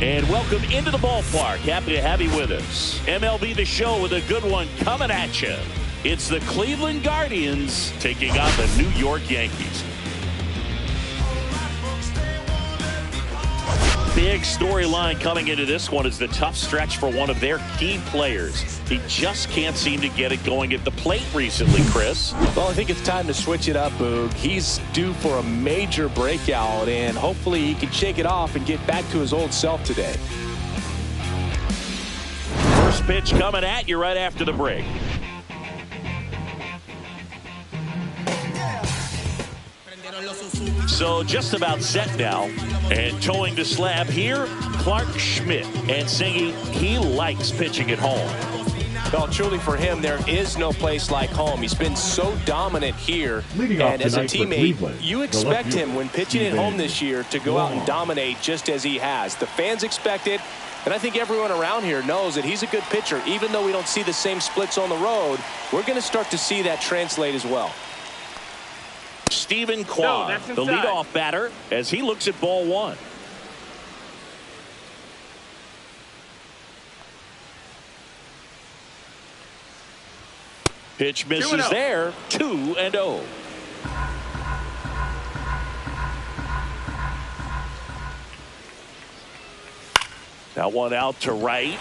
And welcome into the ballpark. Happy to have you with us. MLB The Show with a good one coming at you. It's the Cleveland Guardians taking on the New York Yankees. Big storyline coming into this one is the tough stretch for one of their key players. He just can't seem to get it going at the plate recently, Chris. Well, I think it's time to switch it up, Boog. He's due for a major breakout, and hopefully he can shake it off and get back to his old self today. First pitch coming at you right after the break. So just about set now, and towing the slab here, Clark Schmidt, and singing he likes pitching at home. Well, truly for him, there is no place like home. He's been so dominant here, and as a teammate, you expect him when pitching at home this year to go out and dominate just as he has. The fans expect it, and I think everyone around here knows that he's a good pitcher. Even though we don't see the same splits on the road, we're going to start to see that translate as well. Stephen Kwan, the leadoff batter, as he looks at ball one. Pitch misses there, 2-0. That one out to right.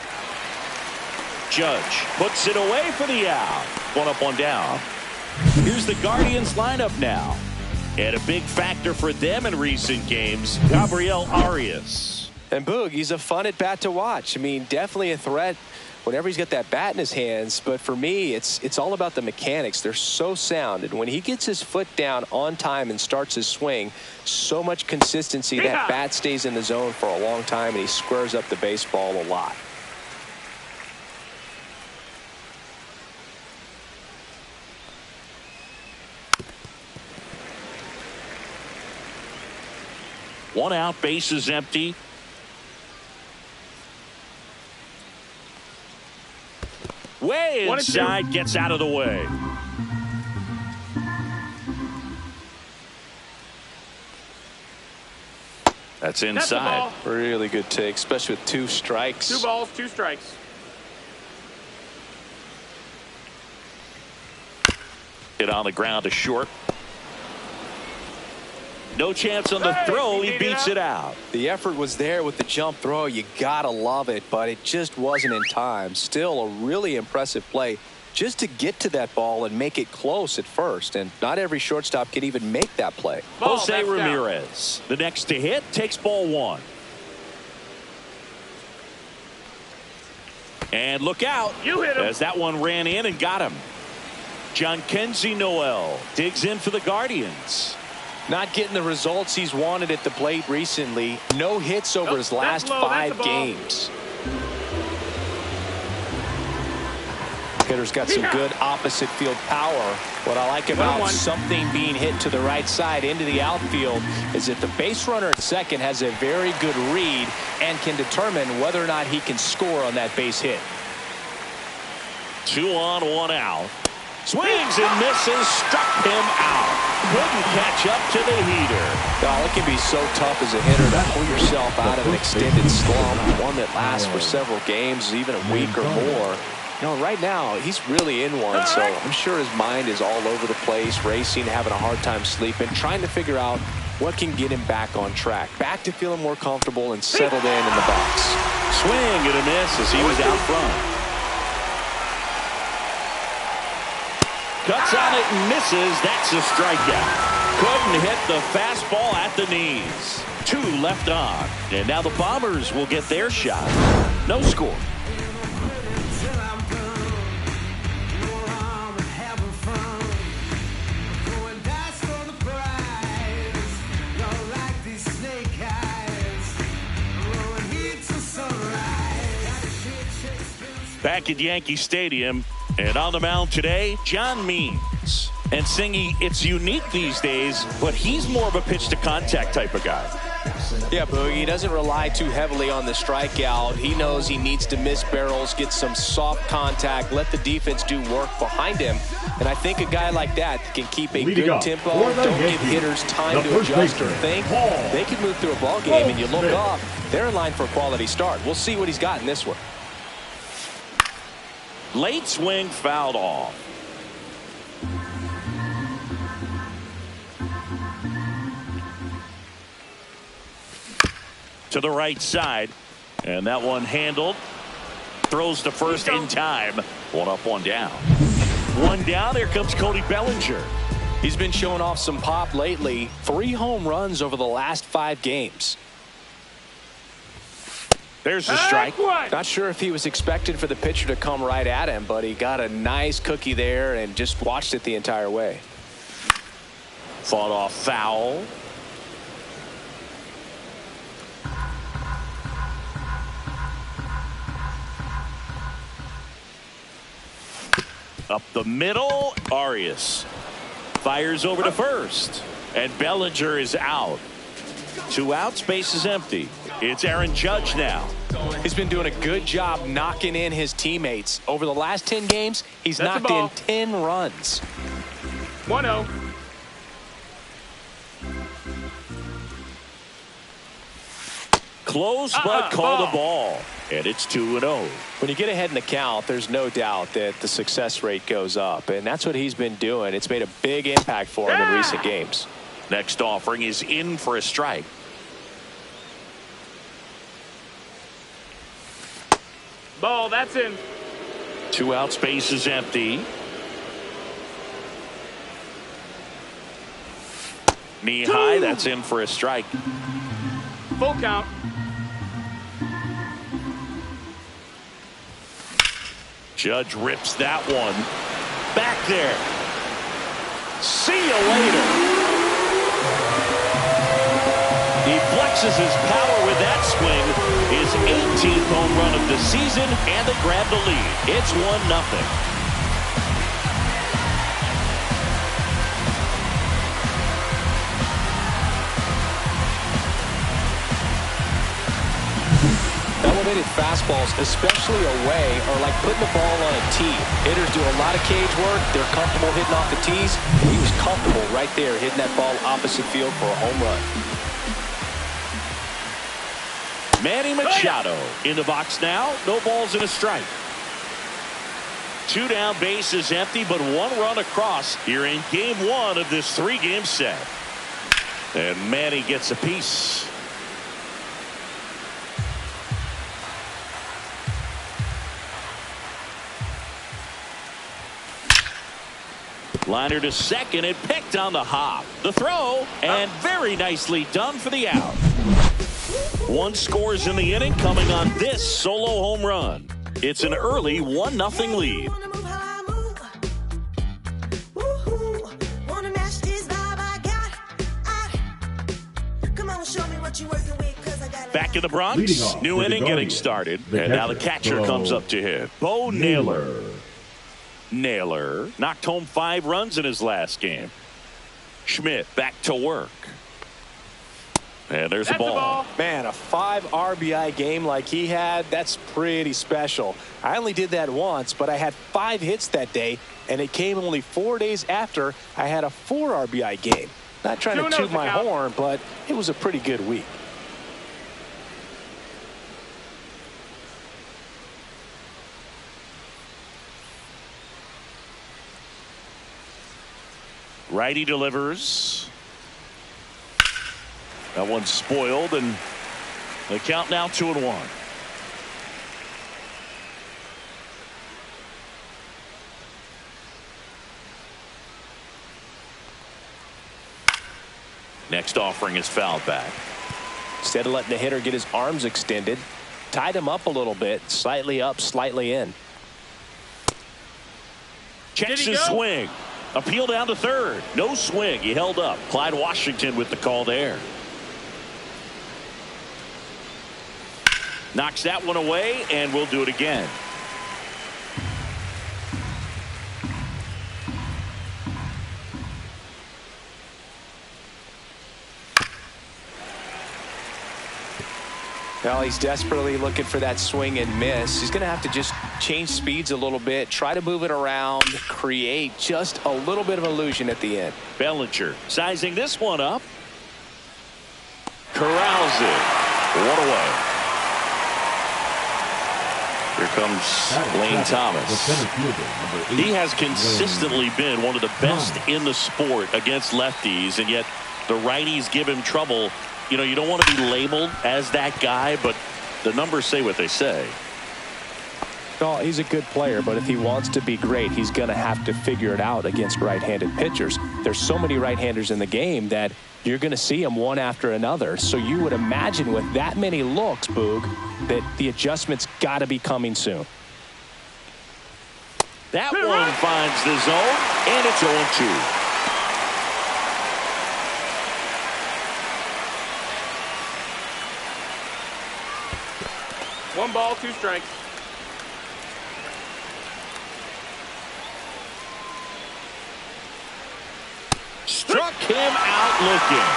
Judge puts it away for the out. One up, one down. Here's the Guardians lineup now. And a big factor for them in recent games, Gabriel Arias. And Boog, he's a fun at bat to watch. I mean, definitely a threat whenever he's got that bat in his hands. But for me, it's all about the mechanics. They're so sound. And when he gets his foot down on time and starts his swing, so much consistency. That bat stays in the zone for a long time, and he squares up the baseball a lot. One out, bases empty. Way inside, gets out of the way. That's inside. Really good take, especially with 2 strikes. 2 balls, 2 strikes. Hit on the ground to short. No chance on the throw. He beats it out. The effort was there with the jump throw. You gotta love it, but it just wasn't in time. Still a really impressive play just to get to that ball and make it close at first. And not every shortstop can even make that play. Jose Ramirez, the next to hit, takes ball one. And look out. You hit him. As that one ran in and got him. Jhonkensy Noel digs in for the Guardians. Not getting the results he's wanted at the plate recently. No hits over his last 5 games. Hitter's got some good opposite field power. What I like about something being hit to the right side into the outfield is that the base runner at second has a very good read and can determine whether or not he can score on that base hit. 2 on, 1 out. Swings and misses, struck him out. Couldn't catch up to the heater. Oh, it can be so tough as a hitter to pull yourself out of an extended slump, one that lasts for several games, even a week or more. You know, right now, he's really in one, so I'm sure his mind is all over the place, racing, having a hard time sleeping, trying to figure out what can get him back on track, back to feeling more comfortable and settled in the box. Swing and a miss as he was out front. Cuts on it and misses. That's a strikeout. Couldn't hit the fastball at the knees. 2 left on. And now the Bombers will get their shot. No score. Back at Yankee Stadium. And on the mound today, John Means. And singing, it's unique these days, but he's more of a pitch-to-contact type of guy. Yeah, Boogie, he doesn't rely too heavily on the strikeout. He knows he needs to miss barrels, get some soft contact, let the defense do work behind him. And I think a guy like that can keep a good tempo, don't give hitters time to adjust or think. They can move through a ball game, and you look up, they're in line for a quality start. We'll see what he's got in this one. Late swing fouled off. To the right side, and that one handled. Throws to first in time. One up, one down. One down. Here comes Cody Bellinger. He's been showing off some pop lately. 3 home runs over the last 5 games. There's the strike. Not sure if he was expected for the pitcher to come right at him, but he got a nice cookie there and just watched it the entire way. Fought off foul. Up the middle, Arias fires over to first, and Bellinger is out. 2 outs, base is empty. It's Aaron Judge now. He's been doing a good job knocking in his teammates. Over the last 10 games, he's knocked in 10 runs. 1-0. Close, but called a ball. And it's 2-0. When you get ahead in the count, there's no doubt that the success rate goes up. And that's what he's been doing. It's made a big impact for him in recent games. Next offering is in for a strike. Ball, that's in. 2 outs, base is empty. Knee high, that's in for a strike. Full count. Judge rips that one. Back there. See you later. He flexes his power with that swing. His 18th home run of the season, and they grab the lead. It's 1-0. Elevated fastballs, especially away, are like putting the ball on a tee. Hitters do a lot of cage work. They're comfortable hitting off the tees. He was comfortable right there hitting that ball opposite field for a home run. Manny Machado in the box now. No balls and a strike. 2 down, base is empty, but 1 run across here in game 1 of this 3-game set. And Manny gets a piece. Liner to second and picked on the hop. The throw, and very nicely done for the out. 1 scores in the inning coming on this solo home run. It's an early 1-0 lead. Back in the Bronx, new inning getting started. And now the catcher comes up to hit. Bo Naylor. Naylor knocked home 5 runs in his last game. Schmidt back to work. And there's a ball. Man, a 5 RBI game like he had, that's pretty special. I only did that once, but I had 5 hits that day, and it came only 4 days after I had a 4 RBI game. Not trying to toot my horn, but it was a pretty good week. Righty delivers. That one's spoiled, and the count now 2-1. Next offering is fouled back. Instead of letting the hitter get his arms extended, tied him up a little bit, slightly up, slightly in. Checks his swing. Appeal down to third. No swing. He held up. Clyde Washington with the call there. Knocks that one away, and we'll do it again. Well, he's desperately looking for that swing and miss. He's going to have to just change speeds a little bit, try to move it around, create just a little bit of illusion at the end. Bellinger sizing this one up. Corrals it. One away. Here comes Lane Thomas. He has consistently been one of the best in the sport against lefties, and yet the righties give him trouble. You know, you don't want to be labeled as that guy, but the numbers say what they say. Well, he's a good player, but if he wants to be great, he's going to have to figure it out against right-handed pitchers. There's so many right-handers in the game that you're going to see them one after another. So you would imagine with that many looks, Boog, that the adjustment's got to be coming soon. That one finds the zone, and it's 0-2. One ball, two strikes. Struck him out looking.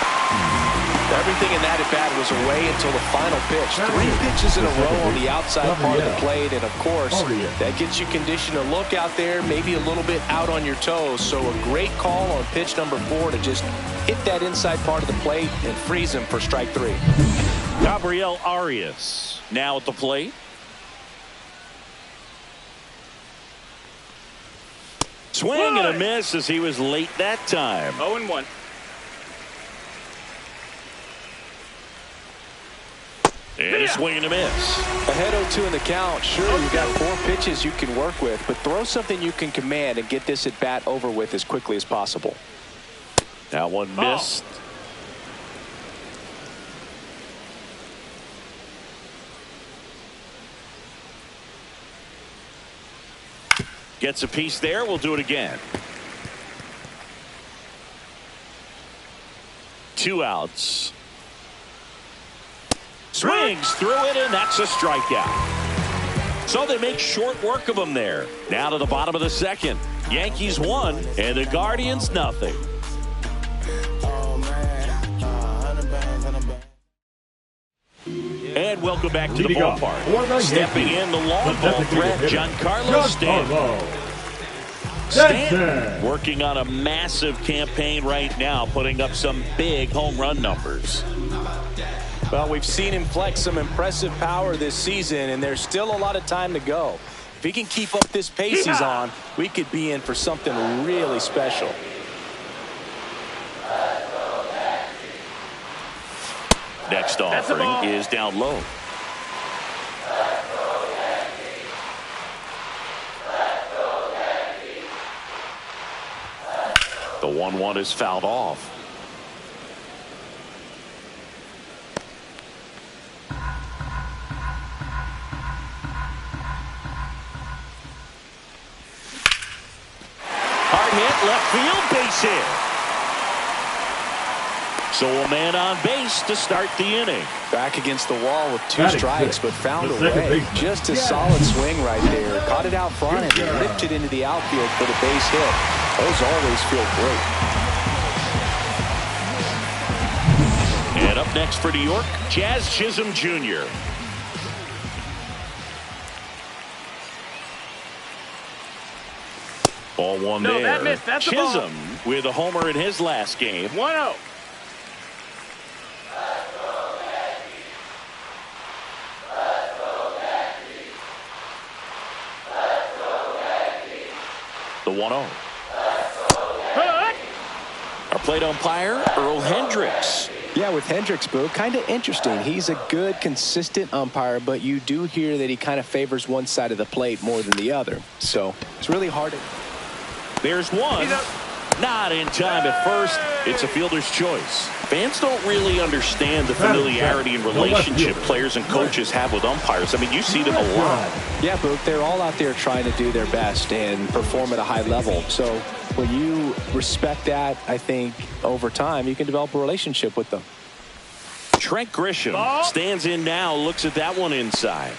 Everything in that at-bat was away until the final pitch. 3 pitches in a row on the outside part of the plate, and of course, that gets you conditioned to look out there, maybe a little bit out on your toes. So a great call on pitch number 4 to just hit that inside part of the plate and freeze him for strike 3. Gabriel Arias now at the plate. Swing and a miss as he was late that time. 0-1. And a swing and a miss. Ahead 0-2 in the count. Sure, you've got 4 pitches you can work with, but throw something you can command and get this at bat over with as quickly as possible. That one missed. Gets a piece there. We'll do it again. 2 outs. Swings through it, and that's a strikeout. So they make short work of him there. Now to the bottom of the second. Yankees 1 and the Guardians nothing. And welcome back to the ballpark. Stepping in the long ball threat, Giancarlo Stanton. Stanton working on a massive campaign right now, putting up some big home run numbers. Well, we've seen him flex some impressive power this season, and there's still a lot of time to go. If he can keep up this pace he's on, we could be in for something really special. Next offering is down low. The 1-1 is fouled off. Hard hit, left field, base hit. So a man on base to start the inning. Back against the wall with 2 strikes, but found a way. Just a solid swing right there. Caught it out front and ripped it into the outfield for the base hit. Those always feel great. And up next for New York, Jazz Chisholm Jr. Ball one there. That missed. That's Chisholm with a homer in his last game. 1-0. The 1-0. Our plate umpire, Earl Hendricks. Yeah, with Hendricks, Boo, kind of interesting. He's a good, consistent umpire, but you do hear that he kind of favors one side of the plate more than the other. So it's really hard to... There's one. Not in time at first. It's a fielder's choice. Fans don't really understand the familiarity and relationship players and coaches have with umpires. I mean, you see them a lot. Yeah, Boog, they're all out there trying to do their best and perform at a high level. So when you respect that, I think over time you can develop a relationship with them. Trent Grisham stands in now, looks at that one inside.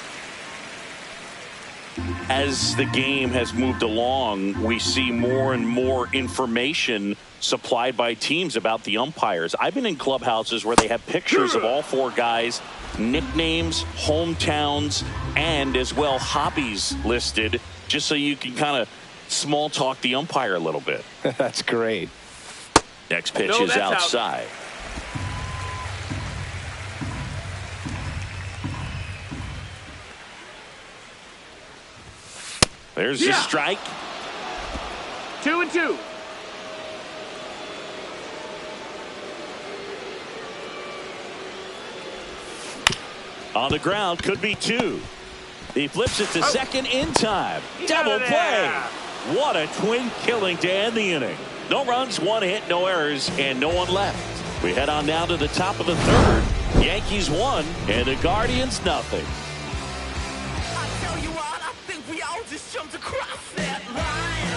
As the game has moved along, we see more and more information supplied by teams about the umpires. I've been in clubhouses where they have pictures of all four guys, nicknames, hometowns, and as well hobbies listed, just so you can kind of small talk the umpire a little bit. That's great. Next pitch is outside. There's the strike. 2-2. On the ground, could be two. He flips it to second in time. Double play. What a twin killing to end the inning. No runs, one hit, no errors, and no one left. We head on now to the top of the third. Yankees 1 and the Guardians nothing. I tell you what, I think we all just jumped across that line.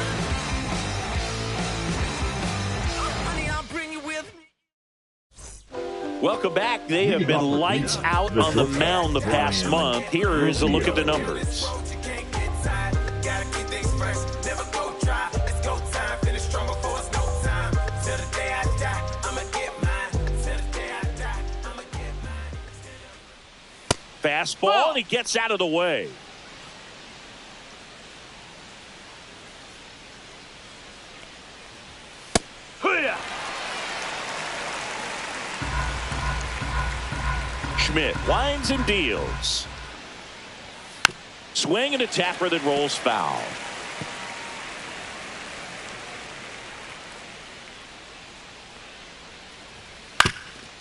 Honey, I'll bring you with me. Welcome back. They have been lights out on the mound the past month. Here is a look at the numbers. Fastball, and he gets out of the way. Schmidt winds and deals. Swing and a tapper that rolls foul.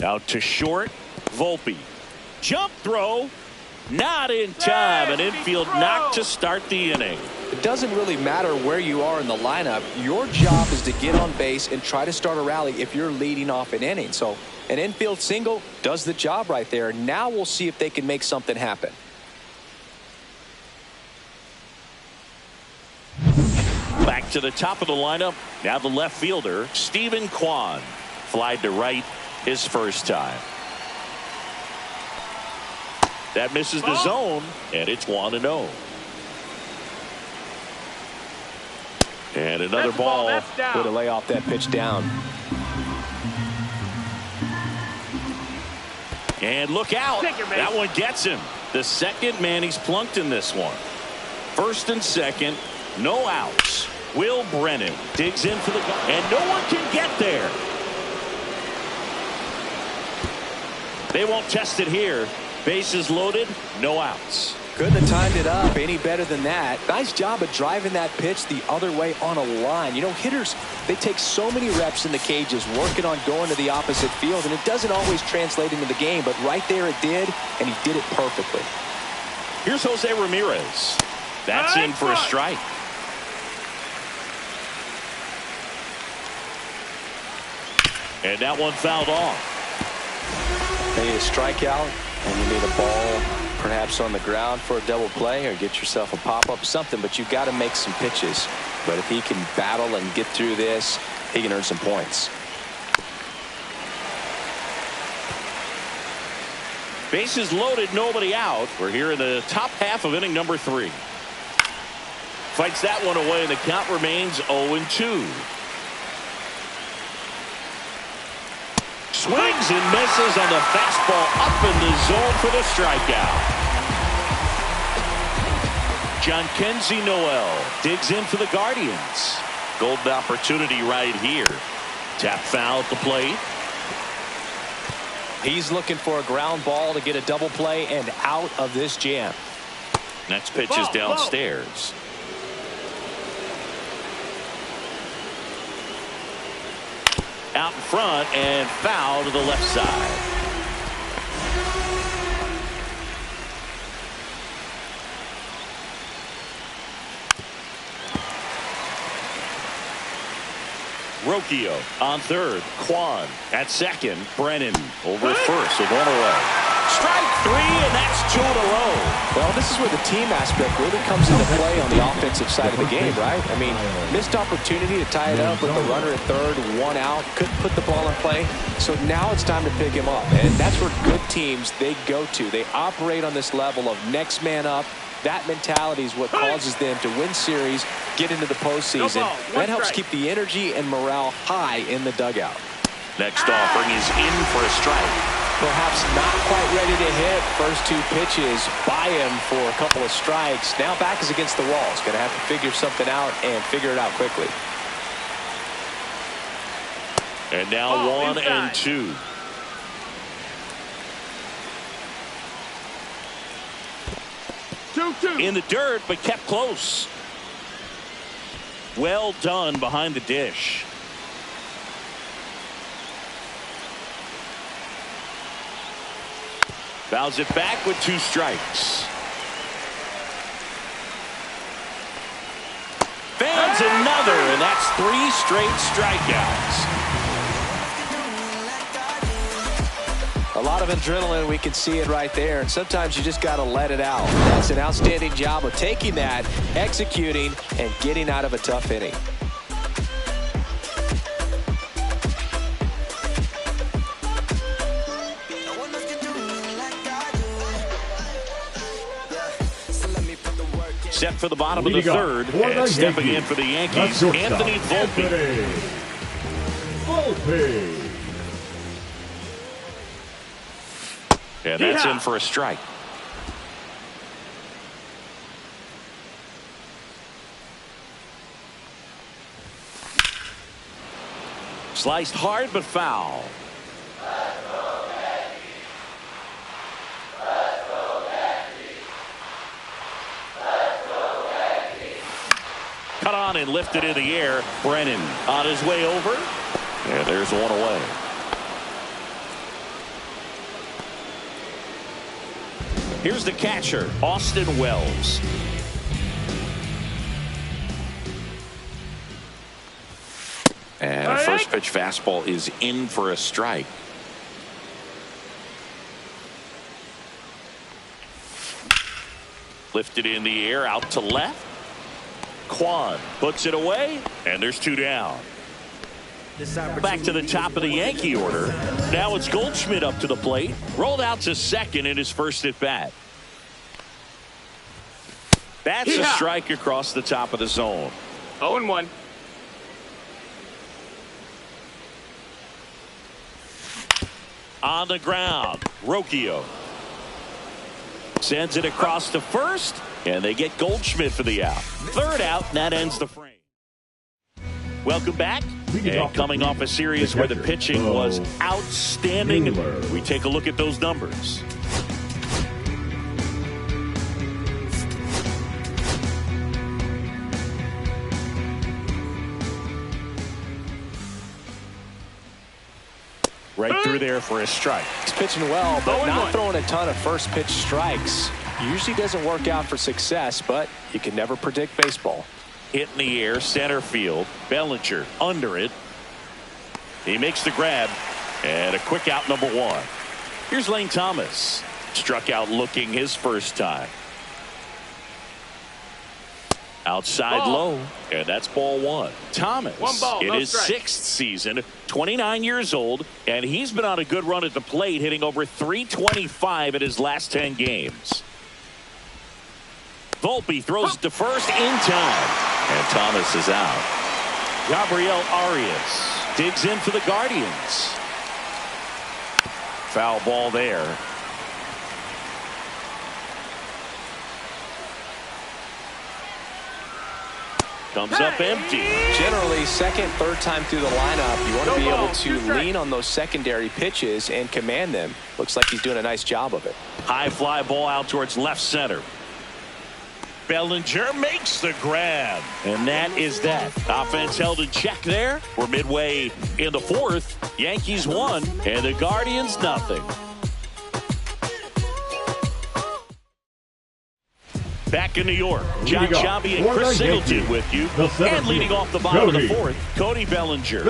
Out to short, Volpe. Jump throw, not in time. An infield knock to start the inning. It doesn't really matter where you are in the lineup. Your job is to get on base and try to start a rally if you're leading off an inning. So an infield single does the job right there. Now we'll see if they can make something happen. Back to the top of the lineup. Now the left fielder, Stephen Kwan. Flied to right his first time. That misses the zone, and it's 1-0. And another ball. Way to lay off that pitch down. And look out. That one gets him. The second man he's plunked in this one. First and second, no outs. Will Brennan digs in for the goal, and no one can get there. They won't test it here. Bases loaded, no outs. Couldn't have timed it up any better than that. Nice job of driving that pitch the other way on a line. You know, hitters, they take so many reps in the cages working on going to the opposite field, and it doesn't always translate into the game, but right there it did, and he did it perfectly. Here's Jose Ramirez. That's in for a strike. And that one fouled off. They need a strikeout, and you need a ball perhaps on the ground for a double play, or get yourself a pop-up, something, but you've got to make some pitches. But if he can battle and get through this, he can earn some points. Bases loaded, nobody out. We're here in the top half of inning number 3. Fights that one away, and the count remains 0-2. Swings and misses on the fastball up in the zone for the strikeout. Jhonkensy Noel digs in for the Guardians. Golden opportunity right here. Tap foul at the plate. He's looking for a ground ball to get a double play and out of this jam. Next pitch is downstairs. Out in front and foul to the left side. Rocchio on third. Kwan at second. Brennan over first with one away. Strike 3, and that's 2 in a row. Well, this is where the team aspect really comes into play on the offensive side of the game, right? I mean, missed opportunity to tie it up with the runner at third, one out, couldn't put the ball in play. So now it's time to pick him up, and that's where good teams, they go to. They operate on this level of next man up. That mentality is what causes them to win series, get into the postseason. That helps keep the energy and morale high in the dugout. Next offering is in for a strike. Perhaps not quite ready to hit. First two pitches by him for a couple of strikes. Now back is against the wall. He's going to have to figure something out and figure it out quickly. And now 1 and 2. In the dirt, but kept close. Well done behind the dish. Fouls it back with 2 strikes. Fans another, and that's 3 straight strikeouts. A lot of adrenaline, we can see it right there, and sometimes you just got to let it out. That's an outstanding job of taking that, executing, and getting out of a tough inning. Set for the bottom of the third, and stepping in for the Yankees, Anthony Volpe. And that's in for a strike. Sliced hard but foul. Cut on and lifted in the air. Brennan on his way over. And there's one away. Here's the catcher, Austin Wells. And a first pitch fastball is in for a strike. Lifted in the air out to left. Kwan puts it away, and there's 2 down. Back to the top of the Yankee order. Now it's Goldschmidt up to the plate. Rolled out to second in his first at bat. That's a strike across the top of the zone. 0-1. On the ground, Rocchio sends it across to first, and they get Goldschmidt for the out. Third out, and that ends the frame. Welcome back. And coming off a series where the pitching was outstanding, we take a look at those numbers. Right through there for a strike. He's pitching well, but not throwing a ton of first pitch strikes. Usually doesn't work out for success, but you can never predict baseball. Hit in the air, center field. Bellinger under it. He makes the grab, and a quick out, number 1. Here's Lane Thomas. Struck out looking his first time. Outside low, and that's ball 1. Thomas in his 6th season, 29 years old, and he's been on a good run at the plate, hitting over .325 in his last 10 games. Volpe throws it to first in time, and Thomas is out. Gabriel Arias digs in for the Guardians. Foul ball there. Comes up empty. Generally, second, third time through the lineup, you want to be able to lean on those secondary pitches and command them. Looks like he's doing a nice job of it. High fly ball out towards left center. Bellinger makes the grab, and that is that. Offense held in check there. We're midway in the 4th. Yankees 1 and the Guardians nothing. Back in New York, John Sciambi and Chris Singleton with you. And leading off the bottom of the 4th, Cody Bellinger.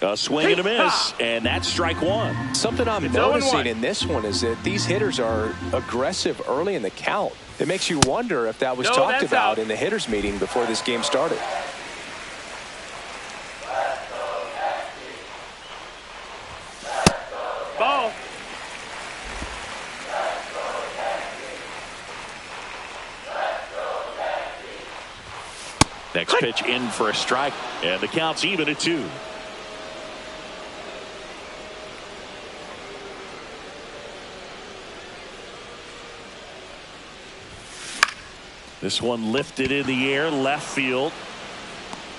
A swing and a miss, and that's strike one. Something I'm noticing in this one is that these hitters are aggressive early in the count. It makes you wonder if that was talked about in the hitters meeting before this game started. Ball. Next pitch in for a strike, and the count's even at 2. This one lifted in the air, left field.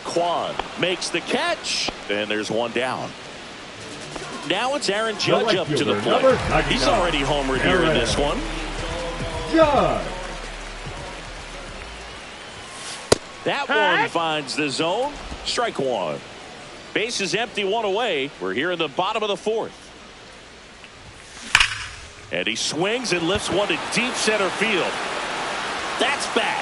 Kwan makes the catch, and there's one down. Now it's Aaron Judge up to the plate. He's already homered here in this one. Judge. That one finds the zone. Strike one. Base is empty, one away. We're here in the bottom of the 4th. And he swings and lifts one to deep center field. That's back.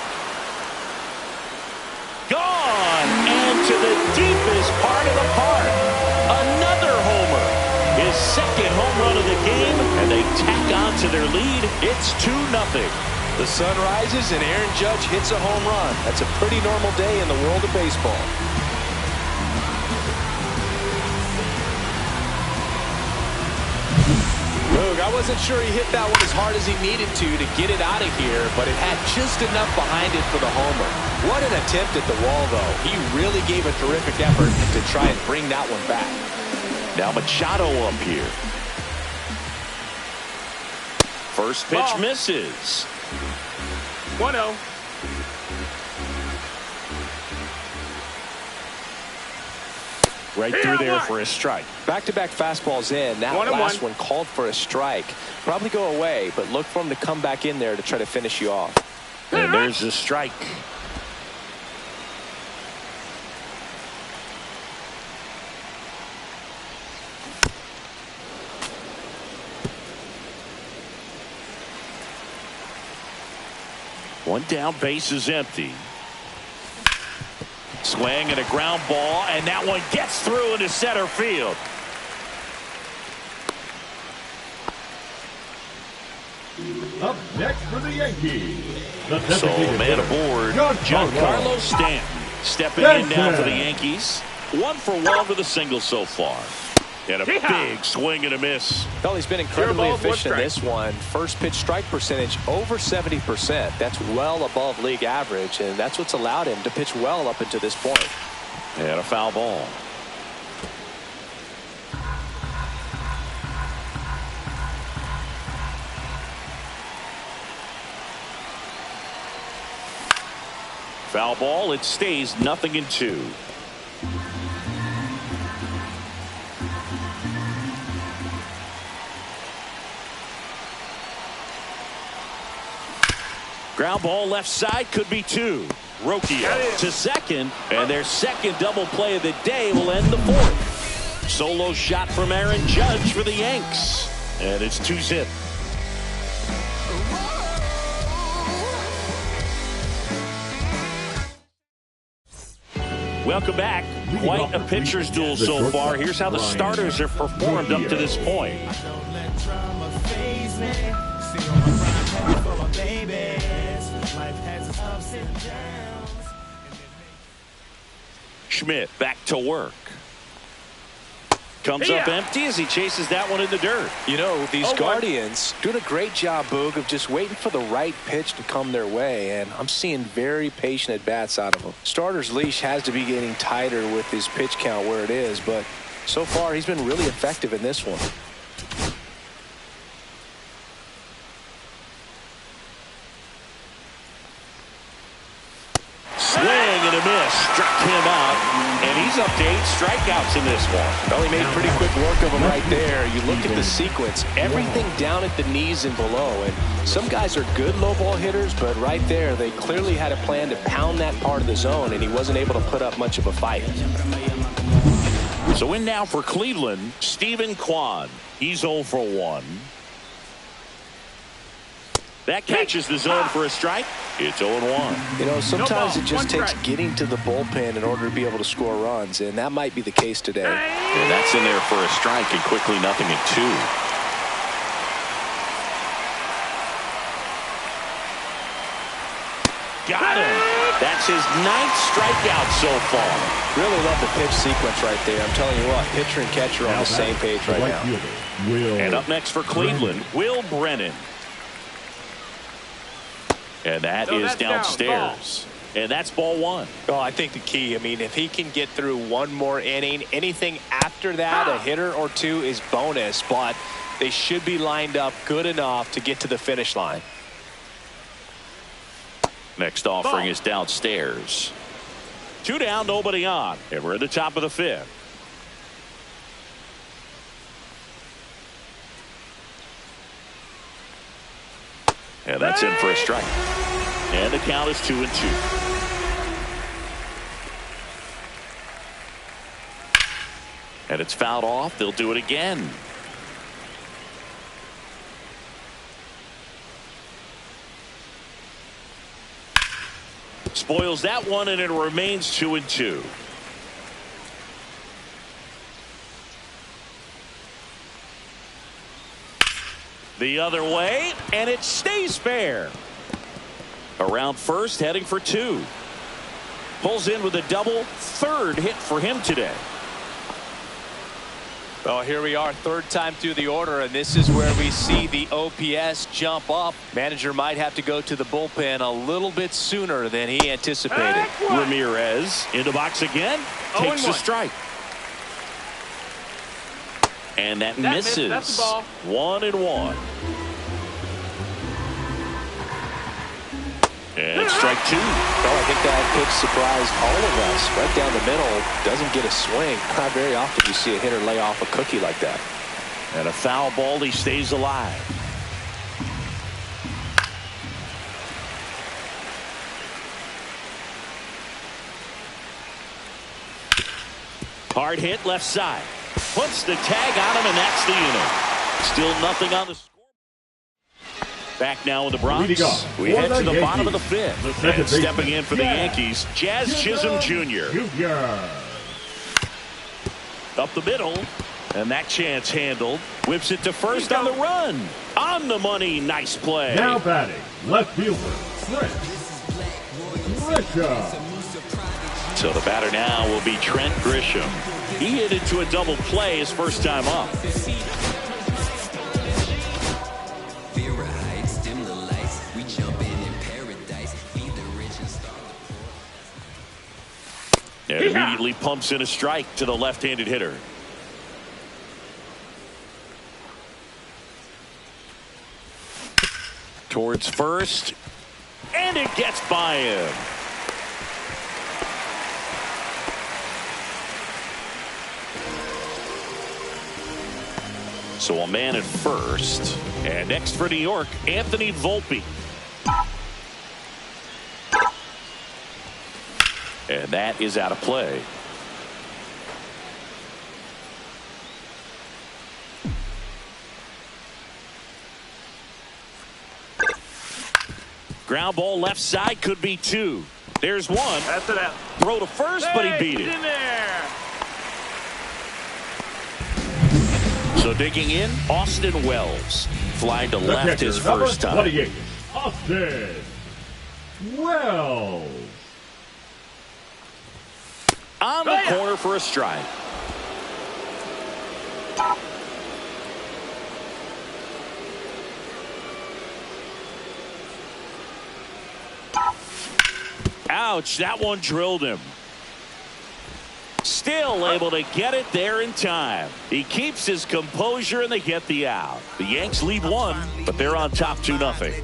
Gone. And to the deepest part of the park. Another homer. His second home run of the game. And they tack on to their lead. It's 2-0. The sun rises and Aaron Judge hits a home run. That's a pretty normal day in the world of baseball. Look, I wasn't sure he hit that one as hard as he needed to get it out of here, but it had just enough behind it for the homer. What an attempt at the wall, though. He really gave a terrific effort to try and bring that one back. Now Machado up here. First pitch misses. 1-0. Right through there for a strike. Back-to-back fastballs in. That last one called for a strike. Probably go away, but look for him to come back in there to try to finish you off. And there's a strike. One down, base is empty. Swing and a ground ball, and that one gets through into center field. Up next for the Yankees. So man aboard, Giancarlo Stanton stepping in now for the Yankees. 1 for 1 with a single so far. And a big swing and a miss. Well, he's been incredibly efficient in this one. First pitch strike percentage over 70%. That's well above league average, and that's what's allowed him to pitch well up until this point. And a foul ball. Foul ball. It stays 0-2. Ground ball left side, could be 2. Rocchio to second, and their second double play of the day will end the 4th. Solo shot from Aaron Judge for the Yanks, and it's 2-0. Welcome back. Quite a pitcher's duel so far. Here's how the starters have performed up to this point. Schmidt back to work. Comes up empty as he chases that one in the dirt. You know, these Guardians doing a great job, Boog, of just waiting for the right pitch to come their way, and I'm seeing very patient at-bats out of them. Starter's leash has to be getting tighter with his pitch count where it is, but so far he's been really effective in this one. Swing and a miss. Struck him out, and he's up to 8 strikeouts in this one. Well, he made pretty quick work of him right there. You look at the sequence, everything down at the knees and below, and some guys are good low ball hitters, but right there they clearly had a plan to pound that part of the zone, and he wasn't able to put up much of a fight. So in now for Cleveland, Steven Kwan. He's 0 for 1. That catches the zone for a strike. It's 0-1. You know, sometimes it just takes getting to the bullpen in order to be able to score runs, and that might be the case today. And that's in there for a strike, and quickly 0-2. Got him. That's his 9th strikeout so far. Really love the pitch sequence right there. I'm telling you what, pitcher and catcher are on the same page right now. And up next for Cleveland, Will Brennan. And that is downstairs. And that's ball 1. Oh, I think the key, I mean, if he can get through one more inning, anything after that, a hitter or two is bonus, but they should be lined up good enough to get to the finish line. Next offering is downstairs. 2 down, nobody on. And we're at the top of the 5th. And that's in for a strike. And the count is 2-2. And it's fouled off. They'll do it again. Spoils that one, and it remains 2-2. The other way, and it stays fair. Around first, heading for 2. Pulls in with a double, 3rd hit for him today. Well, here we are, 3rd time through the order, and this is where we see the OPS jump up. Manager might have to go to the bullpen a little bit sooner than he anticipated. Ramirez in the box again, takes a strike. And that misses. That's the ball. 1-1. And strike 2. Well, I think that pitch surprised all of us. Right down the middle, doesn't get a swing. Not very often you see a hitter lay off a cookie like that. And a foul ball, he stays alive. Hard hit left side. Puts the tag on him, and that's the inning. Still nothing on the score. Back now in the Bronx. We head to the bottom of the 5th. And stepping in for the Yankees, Jazz Chisholm Jr. Up the middle. And that chance handled. Whips it to first on the run. On the money. Nice play. Now batting, left fielder, Trent Grisham. So the batter now will be Trent Grisham. He hit into a double play his first time up. And immediately pumps in a strike to the left-handed hitter. Towards first, and it gets by him. So a man at first. And next for New York, Anthony Volpe. And that is out of play. Ground ball left side, could be 2. There's 1. That's it out. Throw to first, but he beat it. In there. So digging in, Austin Wells. Flying to left his first time. 28, Austin Wells. On the corner for a strike. Ouch, that one drilled him. Still able to get it there in time. He keeps his composure and they get the out. The Yanks lead 1, but they're on top 2-0.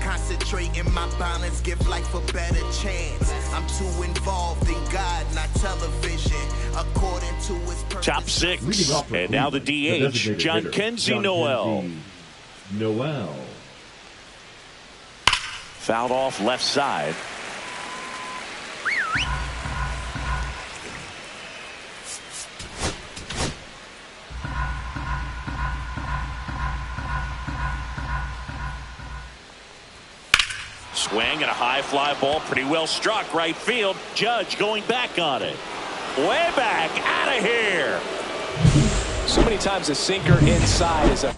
Concentrate in my balance, give life a better chance. I'm too involved in God, not television. According to his purpose. Top 6. And now the DH, John Kenzie Noel. Fouled off left side. Swing and a high fly ball, pretty well struck right field. Judge going back on it. Way back, out of here. So many times a sinker inside is a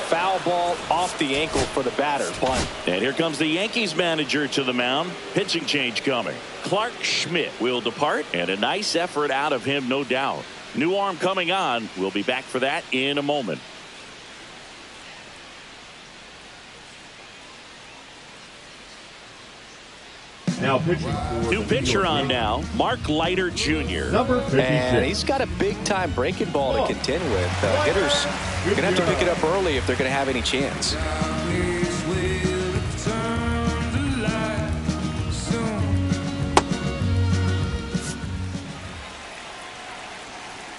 foul ball off the ankle for the batter. Bunt. And here comes the Yankees manager to the mound. Pitching change coming. Clark Schmidt will depart, and a nice effort out of him, no doubt. New arm coming on. We'll be back for that in a moment. Now pitching. New pitcher on now, Mark Leiter Jr. Number 56. And he's got a big-time breaking ball to contend with. Hitters going to have to pick it up early if they're going to have any chance.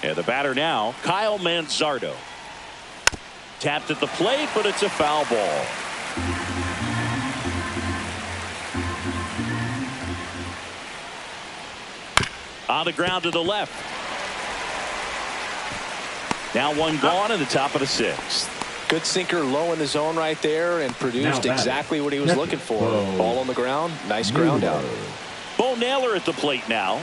And the batter now, Kyle Manzardo. Tapped at the plate, but it's a foul ball. On the ground to the left. Now one gone in the top of the sixth. Good sinker low in the zone right there and produced exactly what he was looking for. Ball on the ground. Nice ground out. Bo Naylor at the plate now.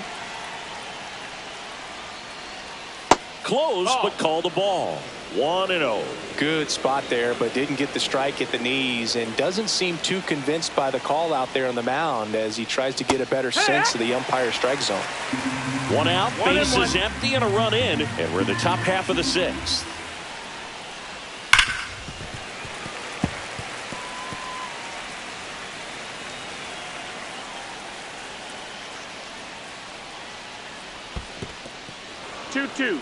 Close, but called a ball. 1-0. Good spot there, but didn't get the strike at the knees and doesn't seem too convinced by the call out there on the mound as he tries to get a better sense of the umpire strike zone. One out, bases empty, and a run in, and we're in the top half of the sixth. Two.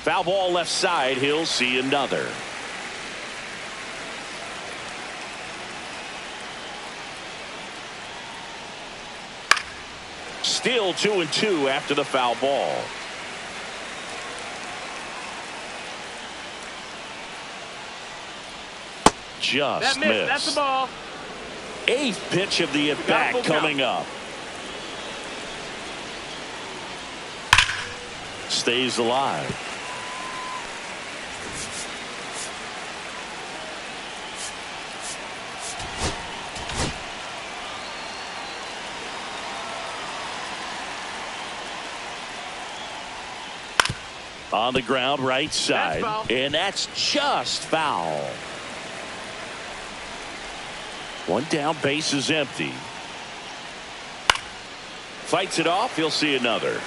Foul ball left side. He'll see another. Still 2-2 after the foul ball. Just missed. That's the ball. Eighth pitch of the at-bat coming up. Stays alive. On the ground right side. And that's just foul. One down, base is empty. Fights it off. He'll see another.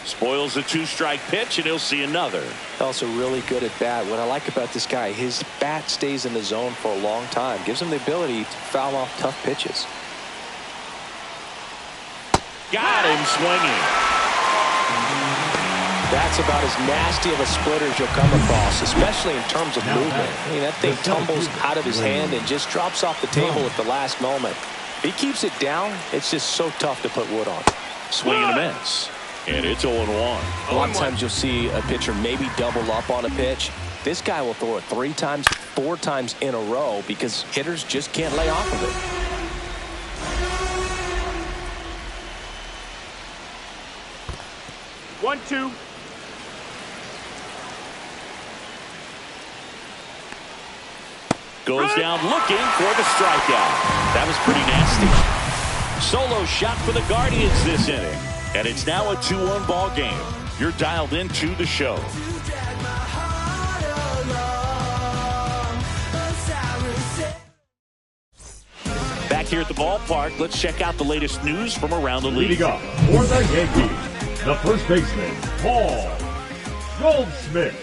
Spoils a two-strike pitch, and he'll see another. Also really good at bat. What I like about this guy, his bat stays in the zone for a long time. Gives him the ability to foul off tough pitches. Got him swinging. That's about as nasty of a splitter as you'll come across, especially in terms of movement. I mean, that thing tumbles out of his hand and just drops off the table at the last moment. If he keeps it down, it's just so tough to put wood on. Swing and a miss. And it's 0-1. A lot of times you'll see a pitcher maybe double up on a pitch. This guy will throw it 3 times, 4 times in a row because hitters just can't lay off of it. One, two. Goes down looking for the strikeout. That was pretty nasty. Solo shot for the Guardians this inning. And it's now a 2-1 ball game. You're dialed into the show. Back here at the ballpark, let's check out the latest news from around the league. Leading up for the Yankees, the first baseman, Paul Goldschmidt.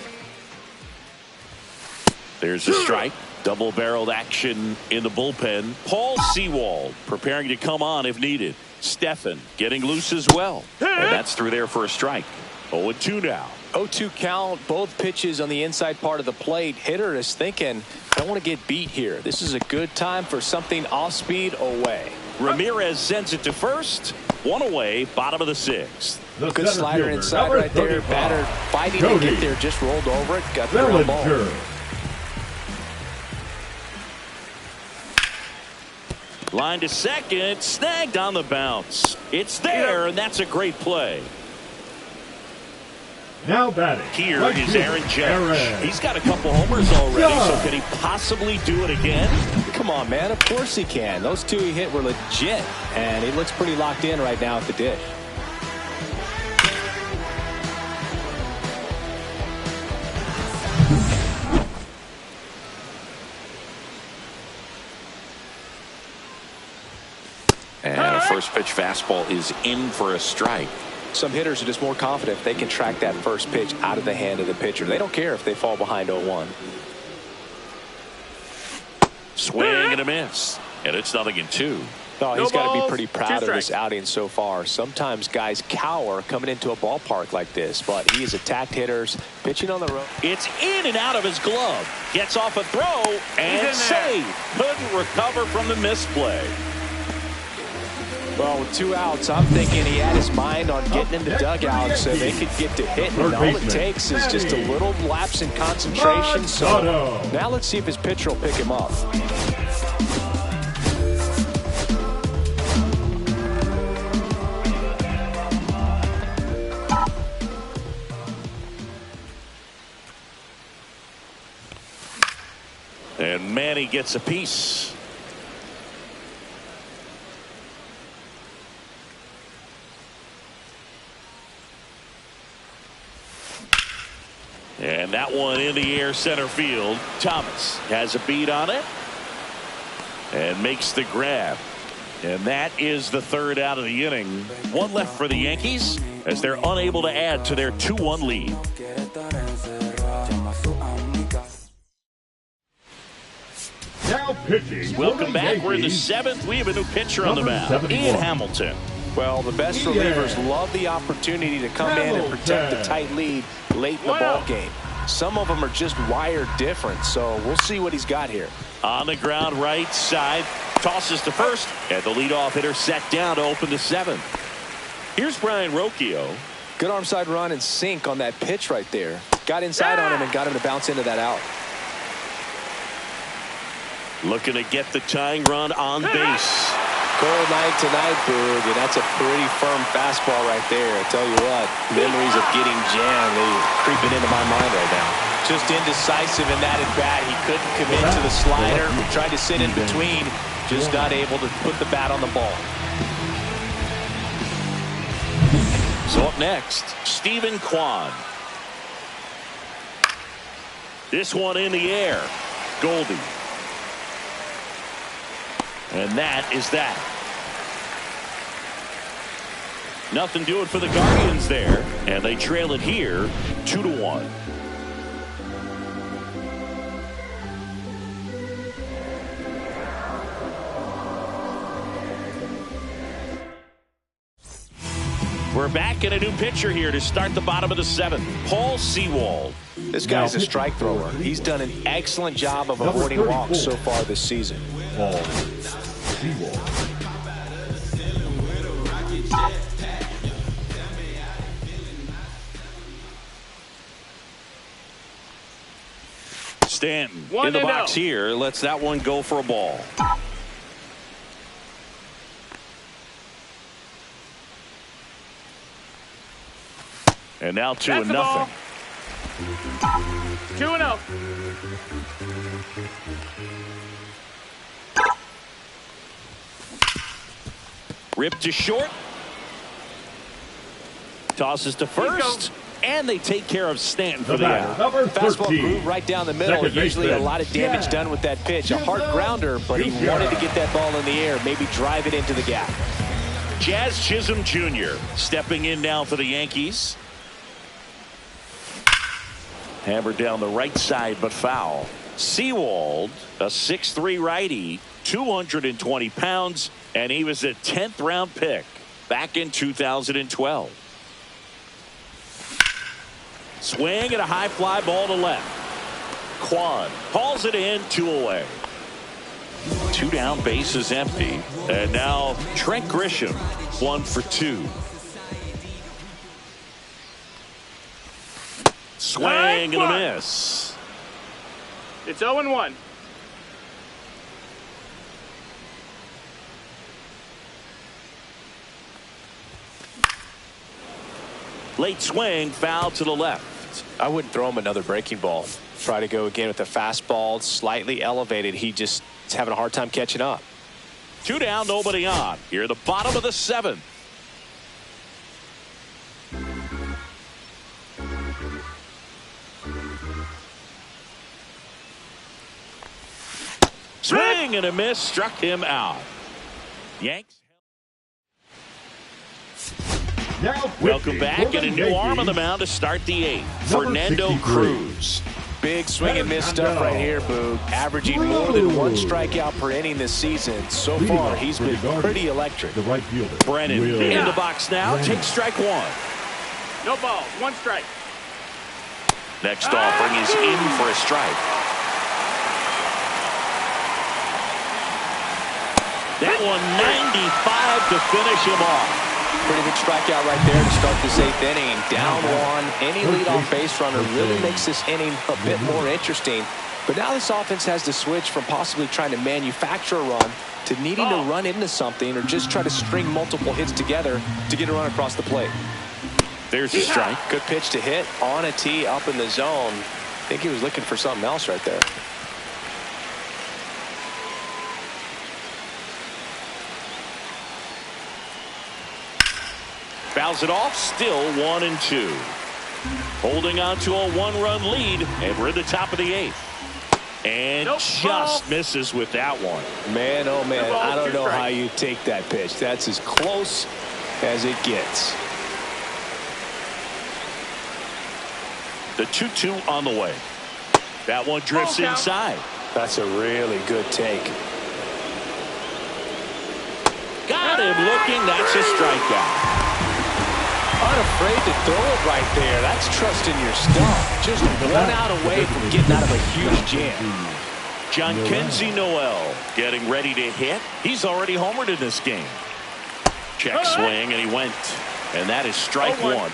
There's a strike. Double-barreled action in the bullpen. Paul Sewald preparing to come on if needed. Stephan getting loose as well. And that's through there for a strike. 0-2 now. 0-2 count. Both pitches on the inside part of the plate. Hitter is thinking, I don't want to get beat here. This is a good time for something off speed away. Ramirez sends it to first. One away, bottom of the sixth. Good slider inside right there. Batter fighting to get there, just rolled over it. Got the ground ball. Line to second, snagged on the bounce. It's there, and that's a great play. Now batting. Here is Aaron Judge. He's got a couple homers already, so can he possibly do it again? Come on, man. Of course he can. Those two he hit were legit, and he looks pretty locked in right now at the dish. And a first pitch fastball is in for a strike. Some hitters are just more confident if they can track that first pitch out of the hand of the pitcher. They don't care if they fall behind 0-1. Swing and a miss. And it's 0-2. Oh, he's got to be pretty proud of this outing so far. Sometimes guys cower coming into a ballpark like this, but he has attacked hitters, pitching on the road. It's in and out of his glove. Gets off a throw and saved. Couldn't recover from the misplay. Well, with 2 outs, I'm thinking he had his mind on getting in the dugout so they could get to hitting. And all it takes is just a little lapse in concentration. So now let's see if his pitcher will pick him up. And Manny gets a piece. And that one in the air center field. Thomas has a beat on it and makes the grab. And that is the third out of the inning. One left for the Yankees as they're unable to add to their 2-1 lead. Now pitching. Welcome back. We're in the 7th. We have a new pitcher on the mound. Ian Hamilton. Well, the best relievers love the opportunity to come in and protect the tight lead late in the ball game. Some of them are just wired different, so we'll see what he's got here. On the ground right side, tosses to first, and the leadoff hitter set down to open the 7th. Here's Brian Rocchio. Good arm side run and sink on that pitch right there. Got inside on him and got him to bounce into that out. Looking to get the tying run on base. Cold night tonight, Boog, and that's a pretty firm fastball right there. I tell you what, memories of getting jammed, they're creeping into my mind right now. Just indecisive in that at bat. He couldn't commit to the slider. Tried to sit in between, just not able to put the bat on the ball. So up next, Stephen Kwan. This one in the air. Goldie. And that is that. Nothing doing for the Guardians there. And they trail it here 2-1. We're back in a new pitcher here to start the bottom of the 7th. Paul Sewald. This guy's a strike thrower. He's done an excellent job of avoiding walks so far this season. Paul Sewald. Stanton in the box here. Lets that one go for a ball. And now 2-0. 2-0. Ripped to short. Tosses to first. And they take care of Stanton for the out. Fastball groove right down the middle. Usually a lot of damage done with that pitch. A hard grounder, but he wanted to get that ball in the air, maybe drive it into the gap. Jazz Chisholm Jr. stepping in now for the Yankees. Hammered down the right side, but foul. Seawald, a 6'3" righty, 220 pounds, and he was a 10th round pick back in 2012. Swing and a high fly ball to left. Quan calls it in, 2 away. 2 down, bases empty. And now Trent Grisham, 1 for 2. Swing and a miss. It's 0-1. Late swing, foul to the left. I wouldn't throw him another breaking ball. Try to go again with the fastball, slightly elevated. He just is having a hard time catching up. 2 down, nobody on. Here at the bottom of the 7th. Swing and a miss, struck him out. Yanks. Welcome back, and a new arm on the mound to start the 8th. Fernando Cruz. Big swing and miss stuff right here, Boog. Averaging more than 1 strikeout per inning this season. So far, he's been pretty electric. Brennan in the box now. Takes strike 1. No balls. 1 strike. Next offering is in for a strike. That one 95 to finish him off. Pretty good strikeout right there to start this 8th inning. Down 1. Any leadoff base runner really makes this inning a bit more interesting. But now this offense has to switch from possibly trying to manufacture a run to needing to run into something or just try to string multiple hits together to get a run across the plate. There's a strike. Good pitch to hit on a tee up in the zone. I think he was looking for something else right there. Fouls it off, still 1-2. Holding on to a 1-run lead, and we're at the top of the 8th. And just misses with that one. Man, oh man, I don't know how you take that pitch. That's as close as it gets. The 2-2 on the way. That one drifts inside. That's a really good take. Got him looking. That's a strikeout. Unafraid to throw it right there. That's trusting your stuff. Just 1 out away from getting out of a huge jam. John Kenzie Noel getting ready to hit. He's already homered in this game. Check swing, and he went. And that is strike 1.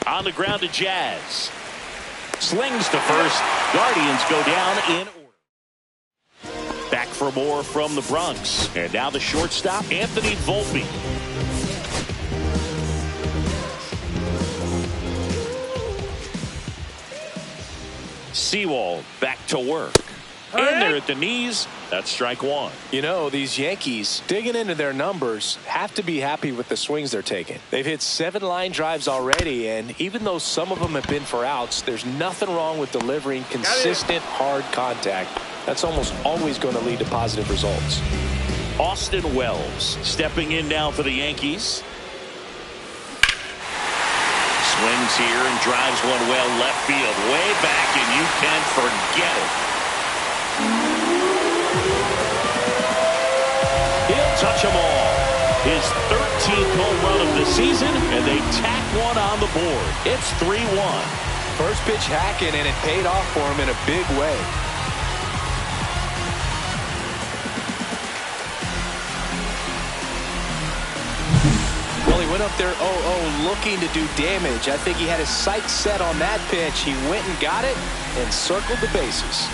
On the ground to Jazz. Slings to first. Guardians go down in order. Back for more from the Bronx. And now the shortstop, Anthony Volpe. Seawald back to work. In there at the knees. That's strike 1. You know, these Yankees, digging into their numbers, have to be happy with the swings they're taking. They've hit 7 line drives already, and even though some of them have been for outs, there's nothing wrong with delivering consistent, hard contact. That's almost always going to lead to positive results. Austin Wells stepping in now for the Yankees. Swings here and drives one well left field. Way back, and you can forget it. He'll touch them all. His 13th home run of the season, and they tack one on the board. It's 3-1. First pitch hacking, and it paid off for him in a big way. Well, he went up there 0-0 looking to do damage. I think he had his sights set on that pitch. He went and got it and circled the bases.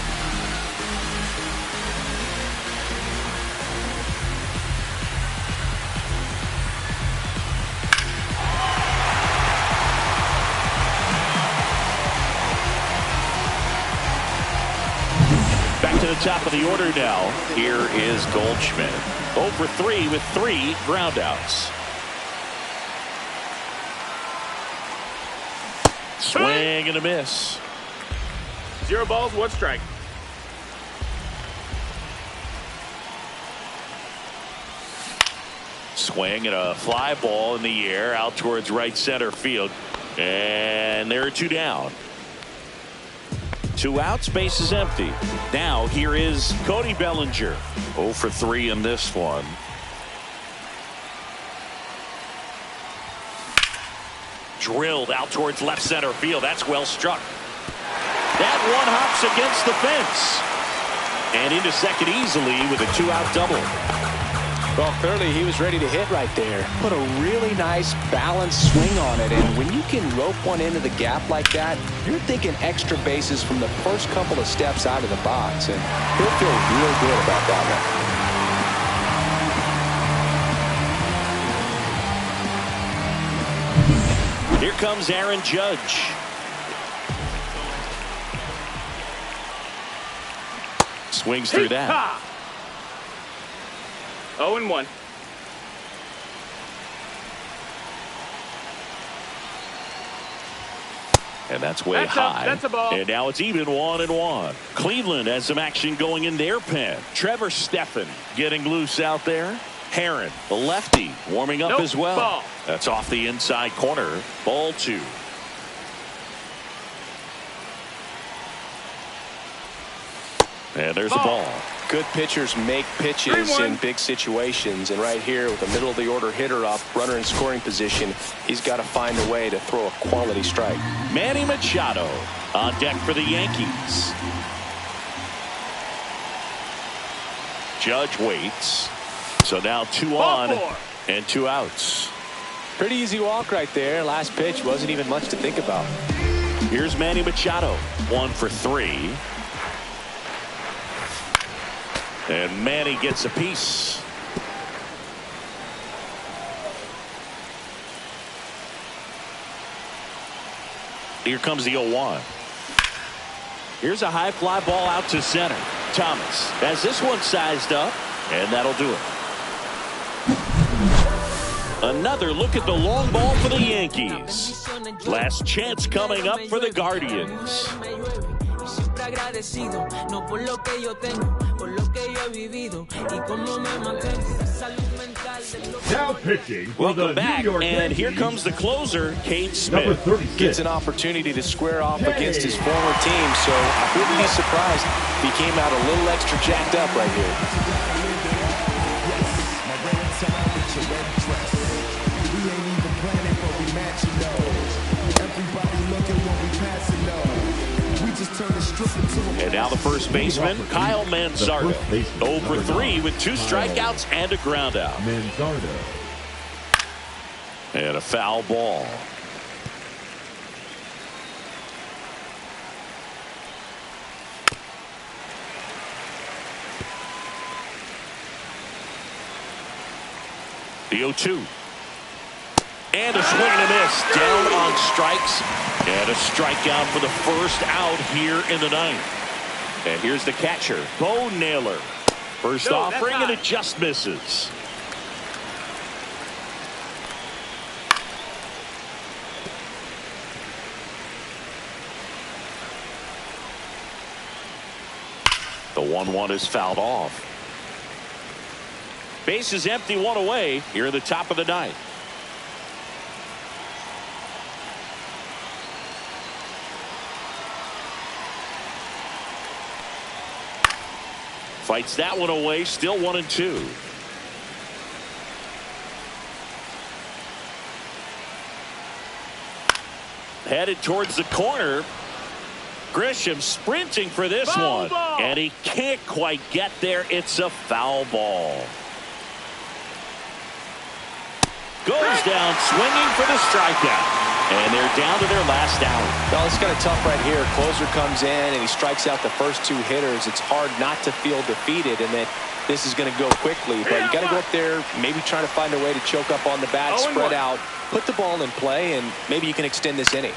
Back to the top of the order now. Here is Goldschmidt. 0 for 3 with 3 groundouts. Swing and a miss. 0 balls, 1 strike. Swing and a fly ball in the air out towards right center field. And there are 2 down. 2 outs, base is empty. Now here is Cody Bellinger. 0 for 3 in this one. Drilled out towards left center field. That's well struck. That one hops against the fence. And into second easily with a 2-out double. Well, clearly he was ready to hit right there. Put a really nice balanced swing on it. And when you can rope one into the gap like that, you're thinking extra bases from the first couple of steps out of the box. And he'll feel real good about that one. Here comes Aaron Judge. Swings through that. 0-1. And that's way high. That's a ball. And now it's even 1-1. Cleveland has some action going in their pen. Trevor Stephan getting loose out there. Herron, the lefty, warming up as well. Ball. That's off the inside corner. Ball 2. And there's a ball. Good pitchers make pitches in big situations. And right here with the middle of the order hitter up, runner in scoring position, he's got to find a way to throw a quality strike. Manny Machado on deck for the Yankees. Judge waits. So now 2 on and 2 outs. Pretty easy walk right there. Last pitch wasn't even much to think about. Here's Manny Machado. 1 for 3. And Manny gets a piece. Here comes the 0-1. Here's a high fly ball out to center. Thomas has this one sized up, and that'll do it. Another look at the long ball for the Yankees. Last chance coming up for the Guardians. Now pitching for Welcome the back, New York and Yankees, here comes the closer, Cade number Smith. 36. Gets an opportunity to square off against his former team, so I wouldn't be surprised if he came out a little extra jacked up right here. And now the first baseman, Kyle Manzardo. 0 for 3 with 2 strikeouts and a ground out. Manzardo. And a foul ball. The 0-2. And a swing and a miss. Down on strikes. And a strikeout for the first out here in the 9th. And here's the catcher, Bo Naylor. First offering, and it just misses. The 1-1 is fouled off. Base is empty, 1 away here in the top of the 9th. Fights that one away, still 1-2. Headed towards the corner. Grisham sprinting for this one. And he can't quite get there. It's a foul ball. Goes down swinging for the strikeout. And they're down to their last out. Well, it's kind of tough right here. Closer comes in and he strikes out the first 2 hitters. It's hard not to feel defeated and that this is going to go quickly. But you got to go up there, maybe trying to find a way to choke up on the bat, spread out, put the ball in play, and maybe you can extend this inning.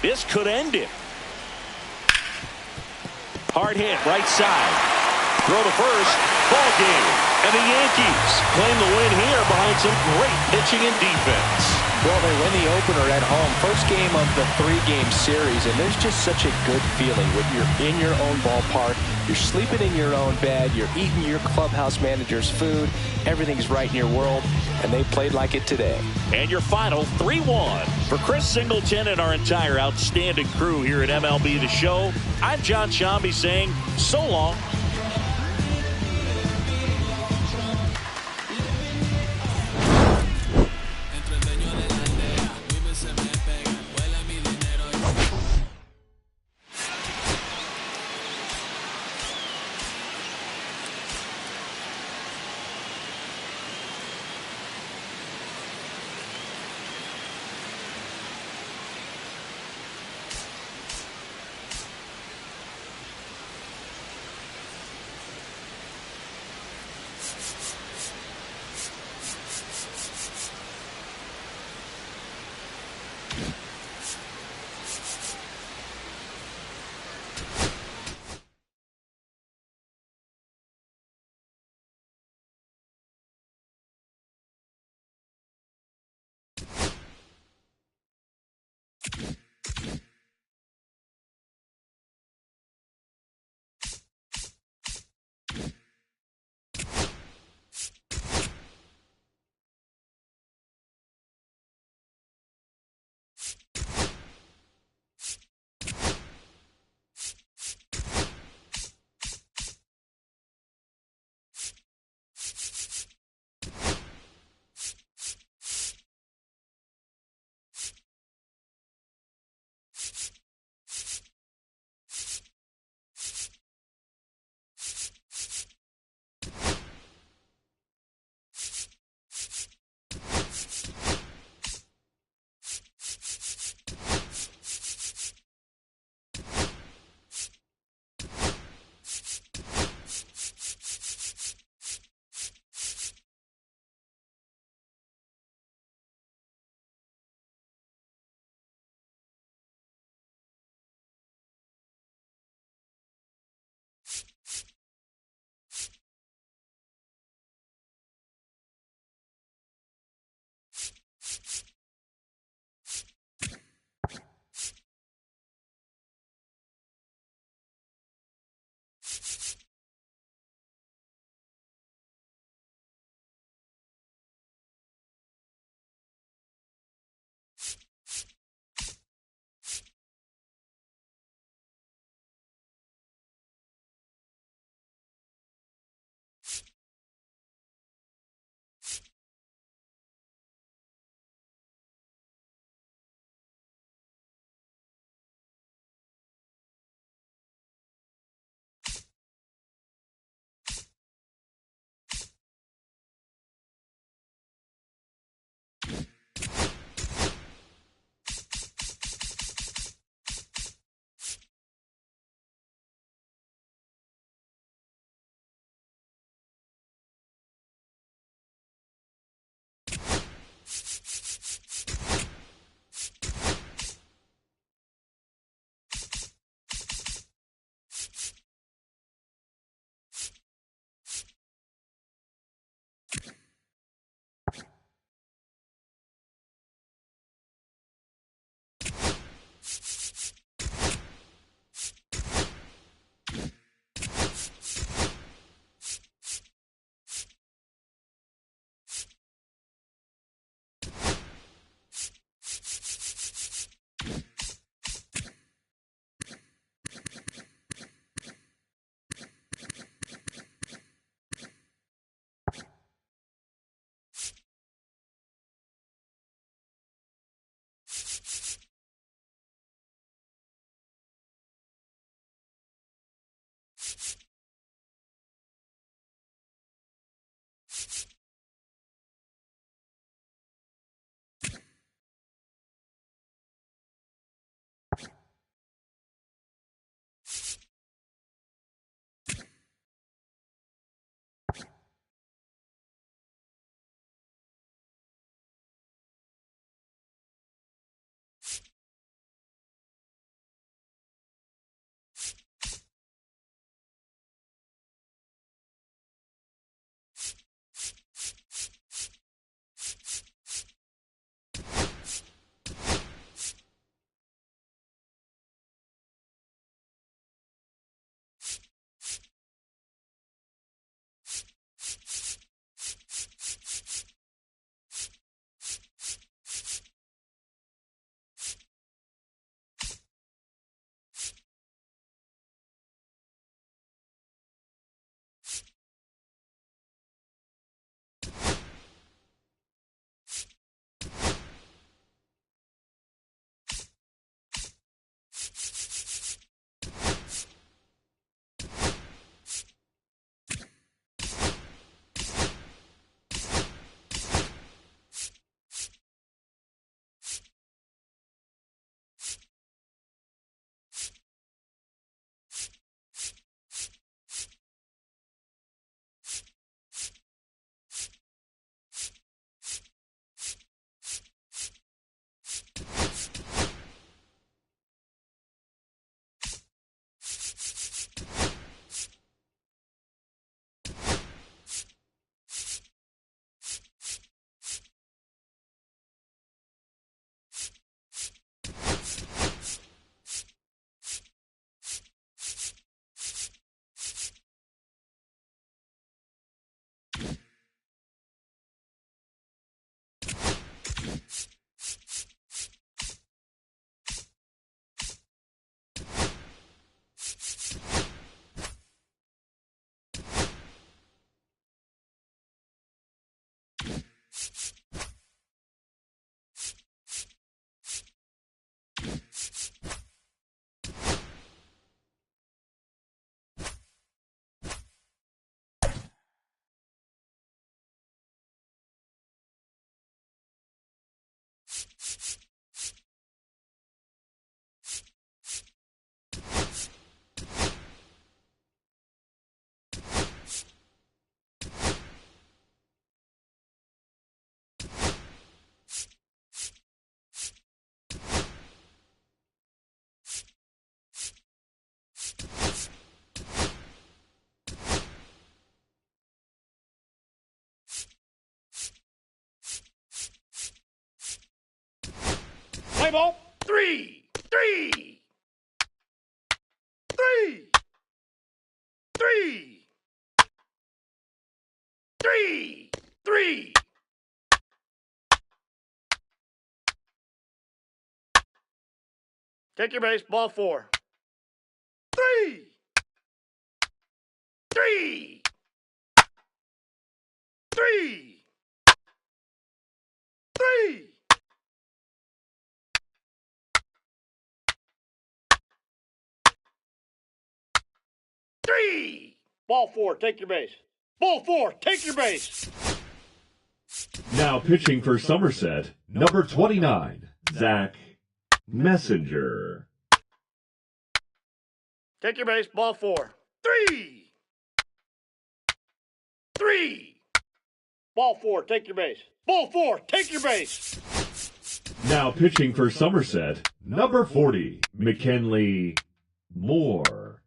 This could end it. Hard hit, right side. Throw to first. Ball game. And the Yankees claim the win here behind some great pitching and defense. Well, they win the opener at home. First game of the 3-game series, and there's just such a good feeling when you're in your own ballpark. You're sleeping in your own bed. You're eating your clubhouse manager's food. Everything's right in your world, and they played like it today. And your final 3-1. For Chris Singleton and our entire outstanding crew here at MLB The Show, I'm John Shambi saying so long. Play ball. 3, 3, 3, 3, 3, 3. Take your base. Ball 4. 3, 3, 3, 3. Three. Ball 4, take your base. Ball 4, take your base. Now pitching for Somerset, number 29, Zach Messenger. Take your base. Ball 4. 3, 3. Ball 4, take your base. Ball 4, take your base. Now pitching for Somerset, number 40, McKinley Moore.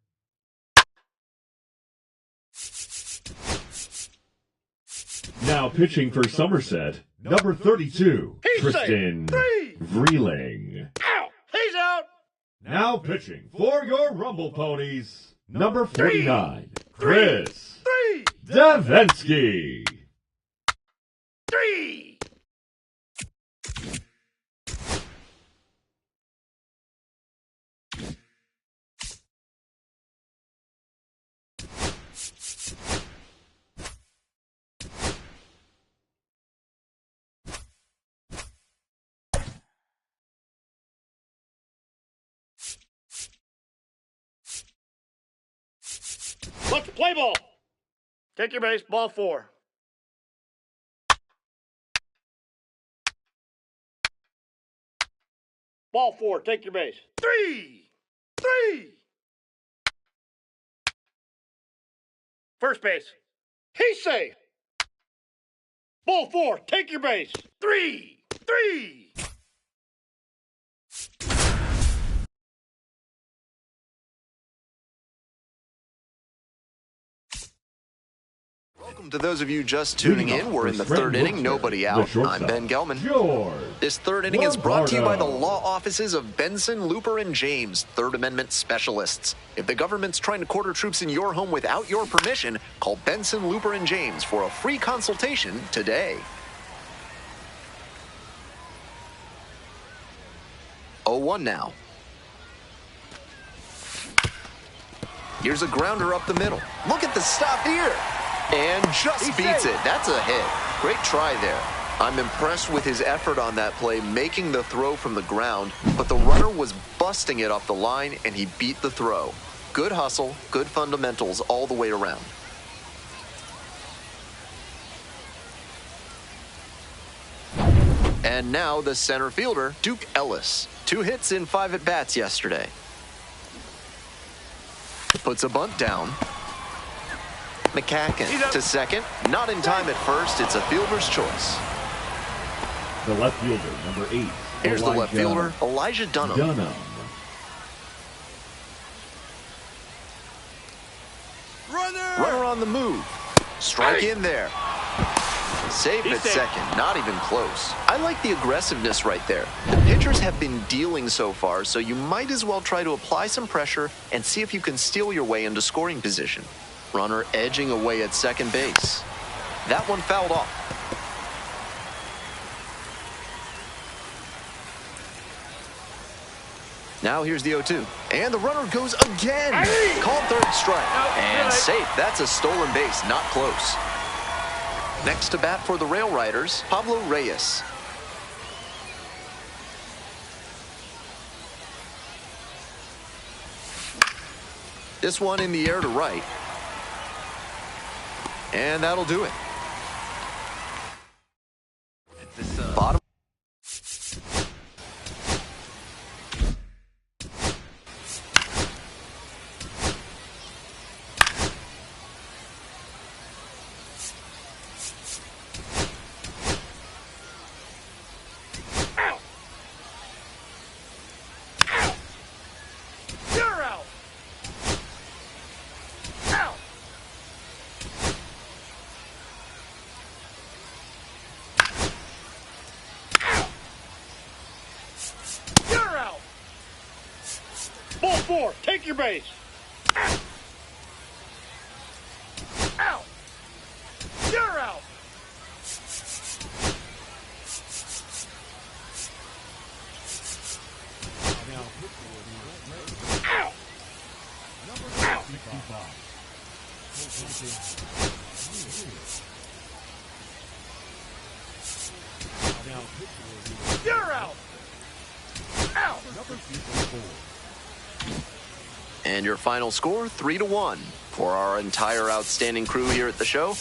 Now pitching for Somerset, number 32, Tristan Vreeling. Ow! He's out. Now pitching for your Rumble Ponies, number 49, Chris 3, Davensky. 3. Let's play ball. Take your base. Ball 4. Ball 4, take your base. 3, 3. First base. He's safe. Ball 4, take your base. 3, 3. Welcome to those of you just tuning in. We're in the third inning, nobody out. I'm Ben Gelman. This third inning is brought to you by the law offices of Benson, Looper, and James, Third Amendment specialists. If the government's trying to quarter troops in your home without your permission, call Benson, Looper, and James for a free consultation today. 0-1 now. Here's a grounder up the middle. Look at the stop here. And just beats it. That's a hit. Great try there. I'm impressed with his effort on that play, making the throw from the ground, but the runner was busting it off the line, and he beat the throw. Good hustle, good fundamentals all the way around. And now the center fielder, Duke Ellis. 2 hits in 5 at-bats yesterday. Puts a bunt down. McCacken to second. Not in time at first. It's a fielder's choice. The left fielder, number 8. Here's the left fielder, Elijah Dunham. Runner on the move. Strike in there. Safe at second. Not even close. I like the aggressiveness right there. The pitchers have been dealing so far, so you might as well try to apply some pressure and see if you can steal your way into scoring position. Runner edging away at second base. That one fouled off. Now here's the 0-2. And the runner goes again. Called third strike. And safe. That's a stolen base. Not close. Next to bat for the Rail Riders, Pablo Reyes. This one in the air to right. And that'll do it. Bottom. Ball four, take your base. Out. You're out. Out. You're out. Out. And your final score, 3-1. For our entire outstanding crew here at the show,